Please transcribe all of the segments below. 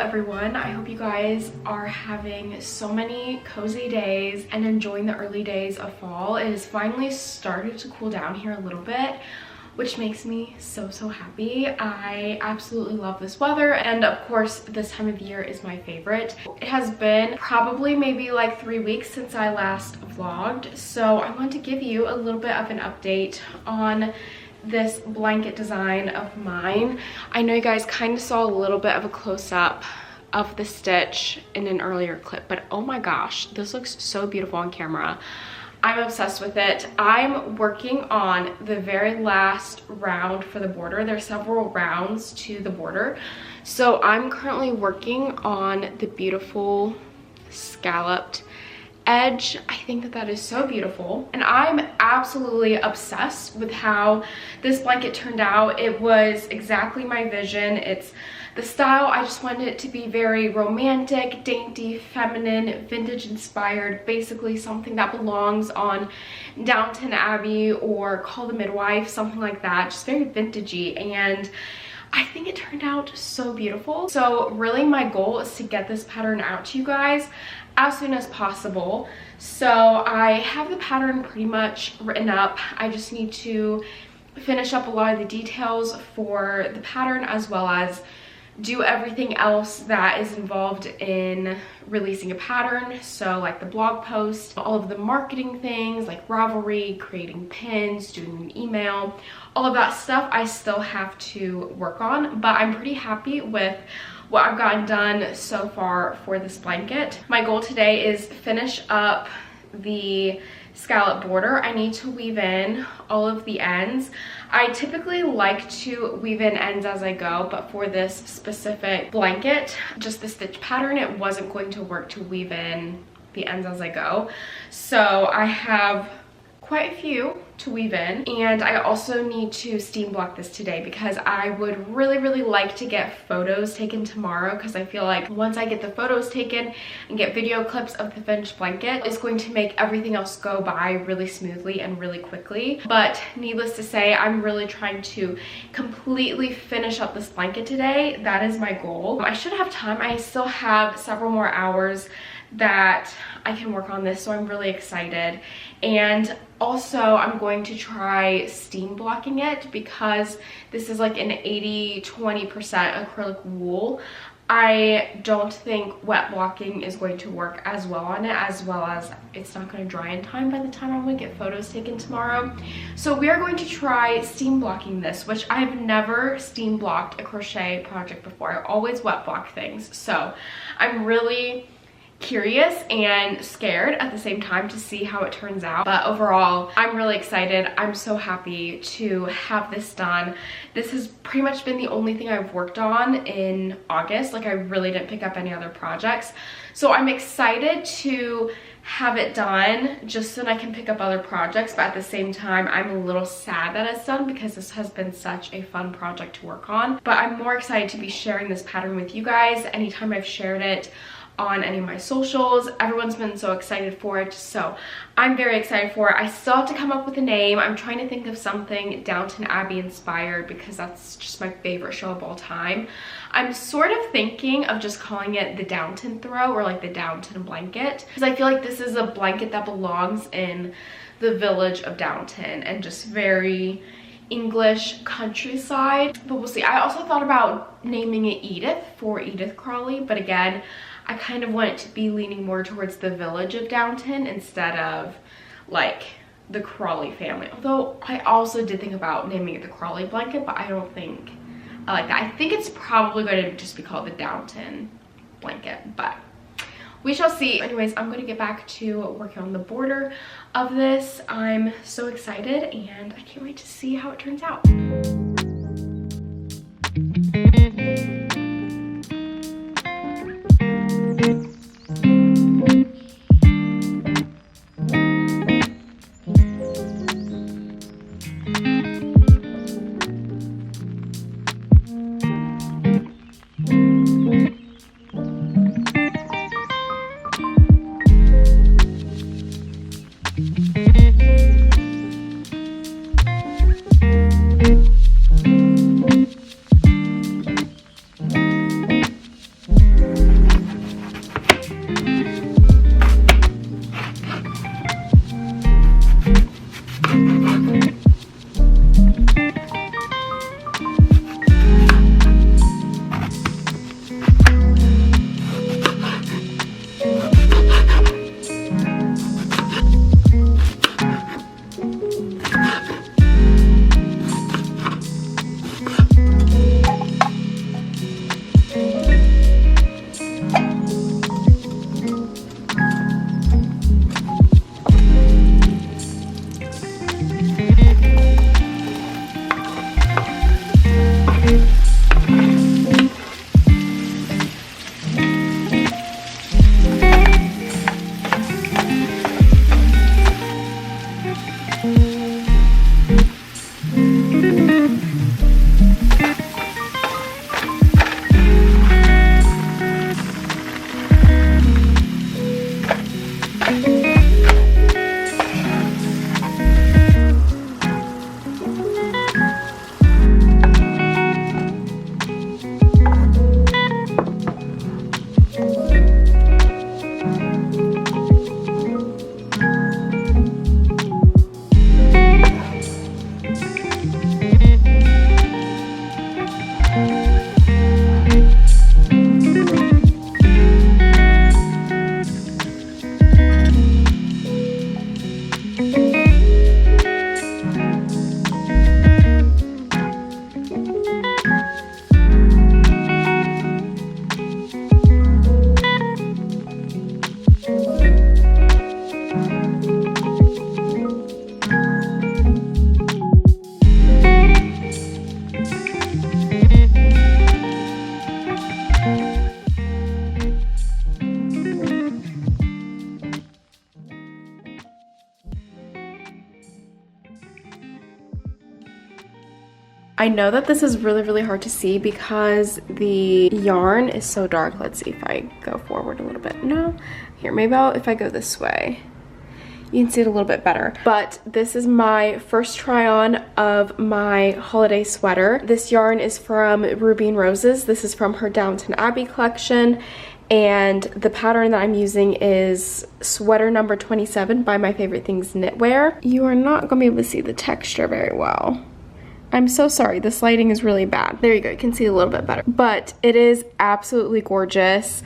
everyone. I hope you guys are having so many cozy days and enjoying the early days of fall. It has finally started to cool down here a little bit, which makes me so happy. I absolutely love this weather, and of course this time of year is my favorite. It has been probably maybe like 3 weeks since I last vlogged, so I want to give you a little bit of an update on this blanket design of mine. I know you guys kind of saw a little bit of a close-up of the stitch in an earlier clip, but oh my gosh, this looks so beautiful on camera. I'm obsessed with it. I'm working on the very last round for the border. There's several rounds to the border, so I'm currently working on the beautiful scalloped edge. I think that is so beautiful, and I'm absolutely obsessed with how this blanket turned out. It was exactly my vision. It's the style. I just wanted it to be very romantic, dainty, feminine, vintage inspired, basically something that belongs on Downton Abbey or Call the Midwife, something like that, just very vintagey, and I think it turned out so beautiful. So really my goal is to get this pattern out to you guys as soon as possible. So I have the pattern pretty much written up. I just need to finish up a lot of the details for the pattern, as well as do everything else that is involved in releasing a pattern. So like the blog post, all of the marketing things like Ravelry, creating pins, doing an email, all of that stuff I still have to work on, but I'm pretty happy with what I've gotten done so far for this blanket. My goal today is finish up the scallop border. I need to weave in all of the ends. I typically like to weave in ends as I go, but for this specific blanket, just the stitch pattern, it wasn't going to work to weave in the ends as I go. So I have quite a few to weave in, and I also need to steam block this today because I would really like to get photos taken tomorrow, because I feel like once I get the photos taken and get video clips of the finished blanket, it's going to make everything else go by really smoothly and really quickly. But needless to say, I'm really trying to completely finish up this blanket today. That is my goal. I should have time. I still have several more hours that I can work on this, so I'm really excited. And also I'm going to try steam blocking it because this is like an 80-20% acrylic wool. I don't think wet blocking is going to work as well on it, as well as it's not going to dry in time by the time I'm going to get photos taken tomorrow. So we are going to try steam blocking this, which I've never steam blocked a crochet project before. I always wet block things, so I'm really curious and scared at the same time to see how it turns out. But overall, I'm really excited. I'm so happy to have this done. This has pretty much been the only thing I've worked on in August. Like, I really didn't pick up any other projects, so I'm excited to have it done just so that I can pick up other projects. But at the same time, I'm a little sad that it's done because this has been such a fun project to work on. But I'm more excited to be sharing this pattern with you guys. Anytime I've shared it on any of my socials, everyone's been so excited for it, so I'm very excited for it. I still have to come up with a name. I'm trying to think of something Downton Abbey inspired because that's just my favorite show of all time. I'm sort of thinking of just calling it the Downton Throw, or like the Downton Blanket, because I feel like this is a blanket that belongs in the village of Downton and just very English countryside. But we'll see. I also thought about naming it Edith for Edith Crawley, but again, I kind of want it to be leaning more towards the village of Downton instead of like the Crawley family. Although I also did think about naming it the Crawley blanket, but I don't think I like that. I think it's probably going to just be called the Downton blanket, but we shall see. Anyways, I'm going to get back to working on the border of this. I'm so excited and I can't wait to see how it turns out. I know that this is really hard to see because the yarn is so dark. Let's see if I go forward a little bit. No, here, maybe if I go this way, you can see it a little bit better. But this is my first try on of my holiday sweater. This yarn is from Ruby and Roses. This is from her Downton Abbey collection. And the pattern that I'm using is sweater number 27 by My Favorite Things Knitwear. You are not gonna be able to see the texture very well. I'm so sorry, this lighting is really bad. There you go, you can see a little bit better. But it is absolutely gorgeous.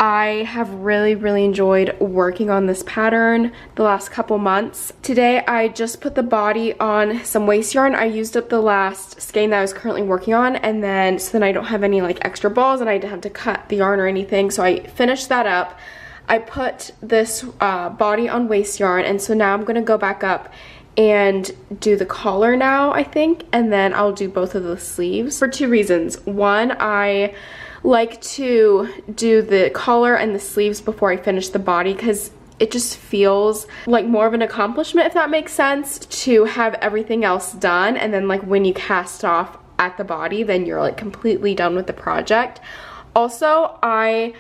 I have really enjoyed working on this pattern the last couple months. Today I just put the body on some waste yarn. I used up the last skein that I was currently working on, and then so then I don't have any like extra balls and I didn't have to cut the yarn or anything. So I finished that up. I put this body on waste yarn, and so now I'm gonna go back up and do the collar now, I think, and then I'll do both of the sleeves for two reasons. One, I like to do the collar and the sleeves before I finish the body because it just feels like more of an accomplishment, if that makes sense, to have everything else done, and then like when you cast off at the body, then you're like completely done with the project. Also, I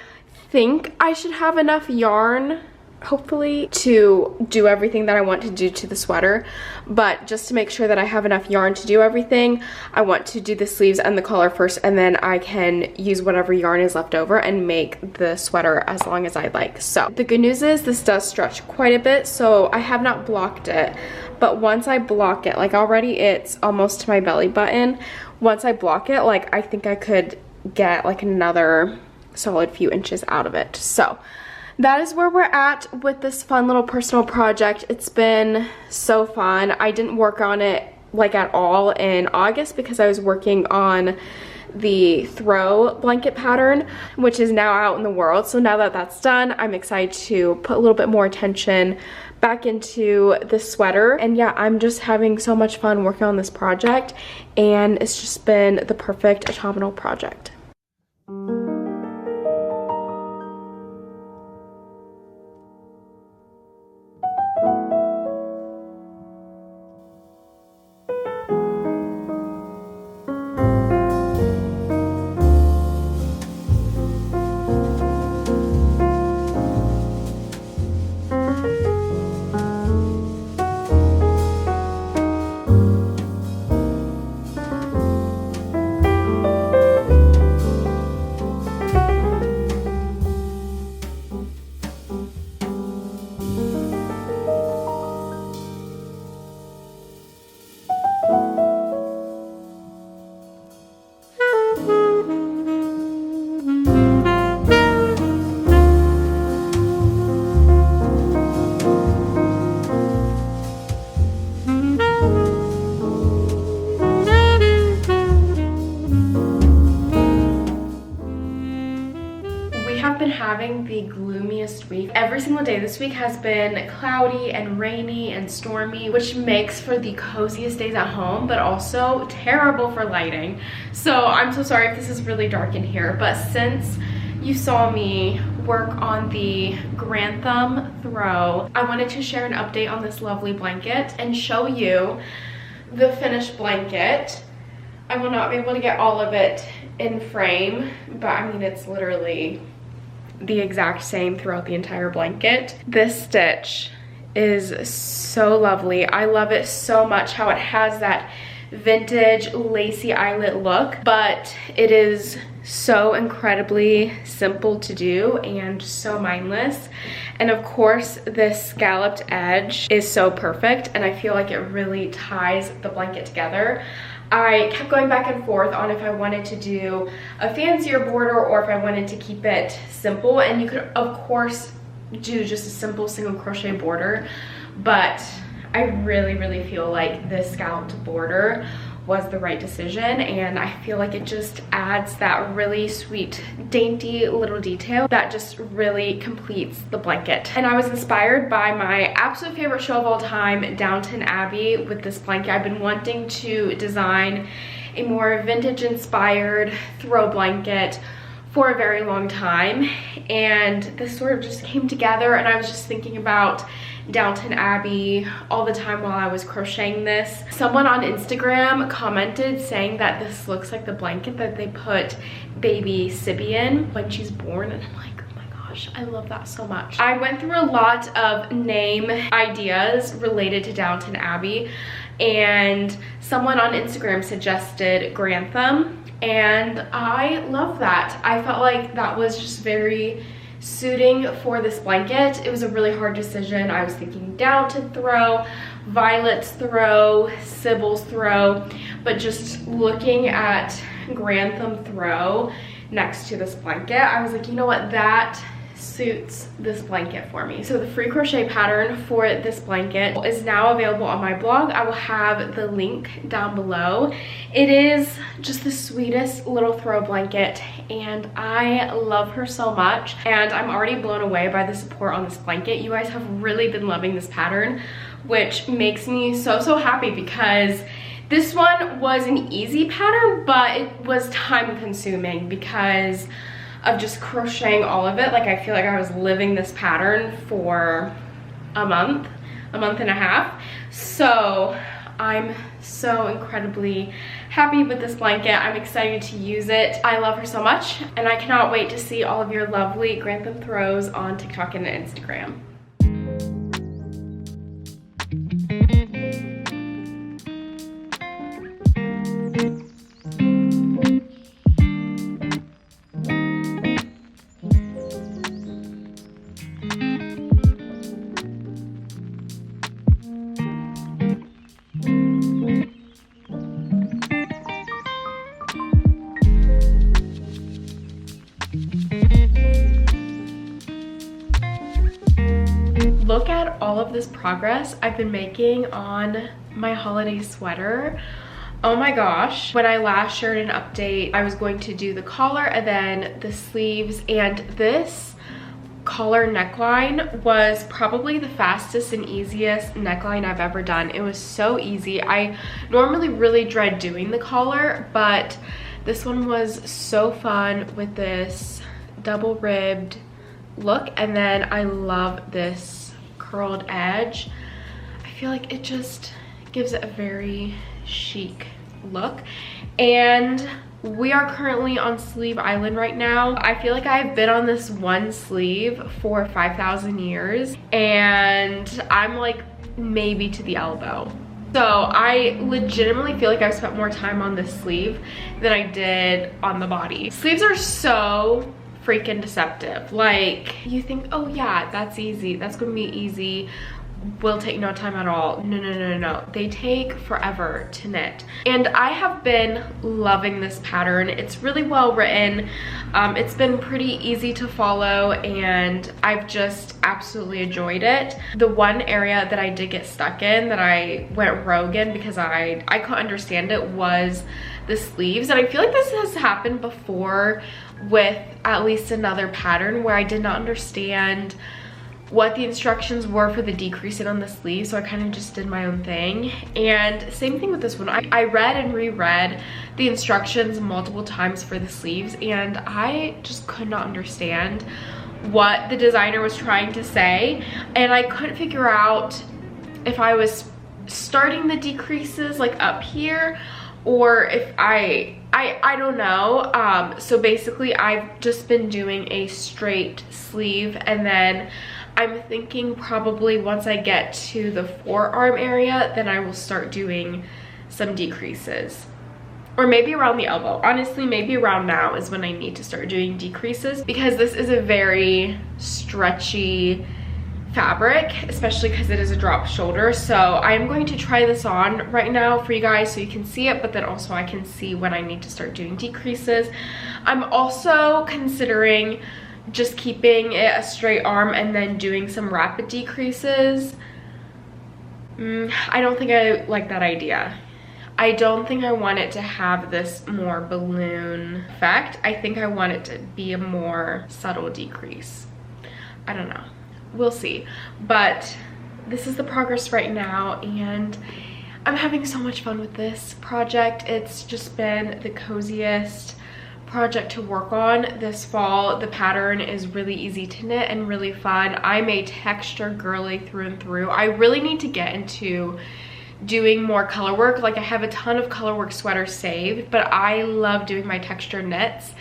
think I should have enough yarn, hopefully, to do everything that I want to do to the sweater, but just to make sure that I have enough yarn to do everything, I want to do the sleeves and the collar first, and then I can use whatever yarn is left over and make the sweater as long as I'd like. So the good news is this does stretch quite a bit, so I have not blocked it, but once I block it, like already it's almost to my belly button, once I block it, like I think I could get like another solid few inches out of it. So that is where we're at with this fun little personal project. It's been so fun. I didn't work on it like at all in August because I was working on the throw blanket pattern, which is now out in the world. So now that that's done, I'm excited to put a little bit more attention back into the sweater. And yeah, I'm just having so much fun working on this project, and it's just been the perfect autumnal project. Having the gloomiest week. Every single day this week has been cloudy and rainy and stormy, which makes for the coziest days at home, but also terrible for lighting. So I'm so sorry if this is really dark in here, but since you saw me work on the Grantham throw, I wanted to share an update on this lovely blanket and show you the finished blanket. I will not be able to get all of it in frame, but I mean, it's literally the exact same throughout the entire blanket. This stitch is so lovely. I love it so much how it has that vintage lacy eyelet look, but it is so incredibly simple to do and so mindless. And of course, this scalloped edge is so perfect, and I feel like it really ties the blanket together. I kept going back and forth on if I wanted to do a fancier border or if I wanted to keep it simple, and you could of course do just a simple single crochet border, but I really feel like this scalloped border was the right decision, and I feel like it just adds that really sweet, dainty little detail that just really completes the blanket. And I was inspired by my absolute favorite show of all time, Downton Abbey, with this blanket. I've been wanting to design a more vintage inspired throw blanket for a very long time, and this sort of just came together, and I was just thinking about Downton Abbey all the time while I was crocheting this. Someone on Instagram commented saying that this looks like the blanket that they put baby Sibby in when she's born, and I'm like, I love that so much. I went through a lot of name ideas related to Downton Abbey, and someone on Instagram suggested Grantham, and I love that. I felt like that was just very suiting for this blanket. It was a really hard decision. I was thinking Downton throw, Violet's throw, Sybil's throw, but just looking at Grantham throw next to this blanket, I was like, you know what, that suits this blanket for me. So the free crochet pattern for this blanket is now available on my blog. I will have the link down below. It is just the sweetest little throw blanket, and I love her so much, and I'm already blown away by the support on this blanket. You guys have really been loving this pattern, which makes me so happy, because this one was an easy pattern, but it was time consuming because of just crocheting all of it. Like, I feel like I was living this pattern for a month and a half. So I'm so incredibly happy with this blanket. I'm excited to use it. I love her so much, and I cannot wait to see all of your lovely Grantham throws on TikTok and Instagram. Look at all of this progress I've been making on my holiday sweater. Oh my gosh. When I last shared an update, I was going to do the collar and then the sleeves, and this collar neckline was probably the fastest and easiest neckline I've ever done. It was so easy. I normally really dread doing the collar, but this one was so fun with this double ribbed look, and then I love this curled edge. I feel like it just gives it a very chic look. And we are currently on Sleeve Island right now. I feel like I've been on this one sleeve for 5,000 years, and I'm like maybe to the elbow. So I legitimately feel like I've spent more time on this sleeve than I did on the body. Sleeves are so freaking deceptive. Like, you think, oh yeah, that's easy, that's gonna be easy, will take no time at all. No. They take forever to knit. And I have been loving this pattern. It's really well written. It's been pretty easy to follow, and I've just absolutely enjoyed it. The one area that I did get stuck in, that I went rogue in because I couldn't understand it, was the sleeves. And I feel like this has happened before with at least another pattern, where I did not understand what the instructions were for the decreasing on the sleeve, so I kind of just did my own thing. And same thing with this one. I read and reread the instructions multiple times for the sleeves, and I just could not understand what the designer was trying to say, and I couldn't figure out if I was starting the decreases like up here, or if I don't know. So basically I've just been doing a straight sleeve, and then I'm thinking probably once I get to the forearm area, then I will start doing some decreases. Or maybe around the elbow. Honestly, maybe around now is when I need to start doing decreases, because this is a very stretchy fabric, especially because it is a drop shoulder. So I am going to try this on right now for you guys so you can see it, but then also I can see when I need to start doing decreases. I'm also considering just keeping it a straight arm and then doing some rapid decreases. I don't think I like that idea. I don't think I want it to have this more balloon effect. I think I want it to be a more subtle decrease. I don't know. We'll see. But this is the progress right now, and I'm having so much fun with this project. It's just been the coziest project to work on this fall. The pattern is really easy to knit and really fun. I'm a texture girly through and through. I really need to get into doing more color work. Like, I have a ton of color work sweaters saved, but I love doing my texture knits.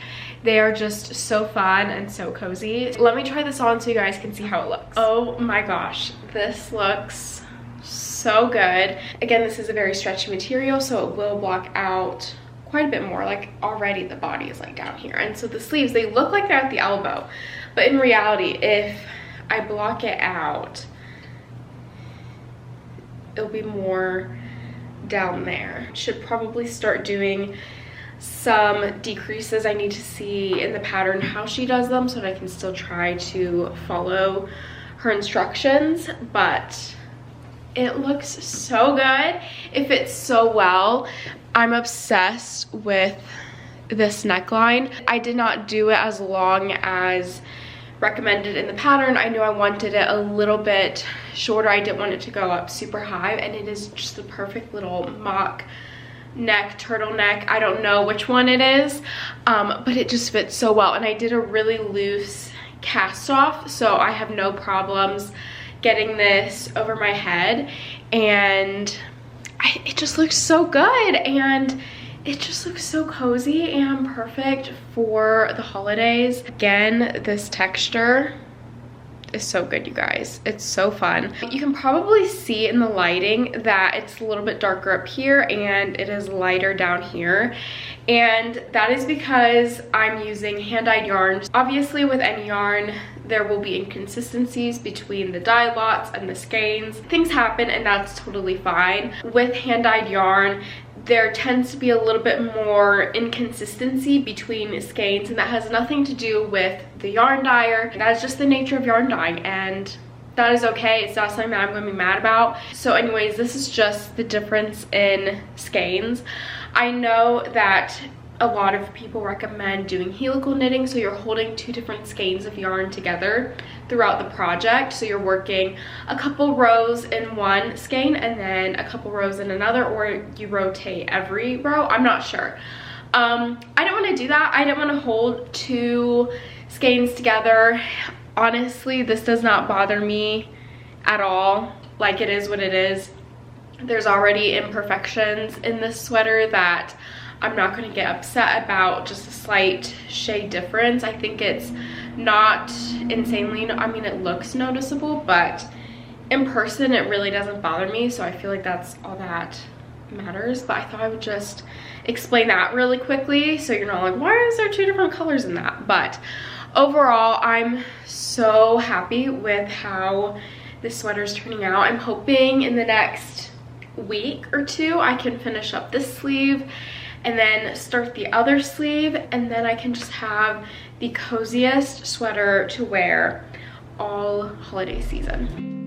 They are just so fun and so cozy. Let me try this on so you guys can see how it looks. Oh my gosh, this looks so good. Again, this is a very stretchy material, so it will block out quite a bit more. Like, already the body is like down here, and so the sleeves, they look like they're at the elbow, but in reality, if I block it out, it'll be more down there. Should probably start doing some decreases. I need to see in the pattern how she does them so that I can still try to follow her instructions, but it looks so good. It fits so well. I'm obsessed with this neckline. I did not do it as long as recommended in the pattern. I knew I wanted it a little bit shorter. I didn't want it to go up super high, and it is just the perfect little mock neck, turtleneck. I don't know which one it is, but it just fits so well. And I did a really loose cast off, so I have no problems getting this over my head, and it just looks so good, and it just looks so cozy and perfect for the holidays. Again, this texture is so good, you guys. It's so fun. You can probably see in the lighting that it's a little bit darker up here and it is lighter down here, and that is because I'm using hand-dyed yarns. Obviously, with any yarn, there will be inconsistencies between the dye lots and the skeins. Things happen, and that's totally fine. With hand-dyed yarn, there tends to be a little bit more inconsistency between skeins, and that has nothing to do with the yarn dyer. That's just the nature of yarn dyeing, and that is okay. It's not something that I'm going to be mad about. So anyways, this is just the difference in skeins. I know that a lot of people recommend doing helical knitting, so you're holding two different skeins of yarn together throughout the project. So you're working a couple rows in one skein and then a couple rows in another, or you rotate every row. I'm not sure. I don't want to do that. I don't want to hold two skeins together. Honestly, this does not bother me at all. Like, it is what it is. There's already imperfections in this sweater that I'm not going to get upset about, just a slight shade difference. I think it's not insanely, I mean, it looks noticeable, but in person it really doesn't bother me, so I feel like that's all that matters. But I thought I would just explain that really quickly so you're not like, why is there two different colors in that? But overall, I'm so happy with how this sweater is turning out. I'm hoping in the next week or two I can finish up this sleeve and then start the other sleeve, and then I can just have the coziest sweater to wear all holiday season.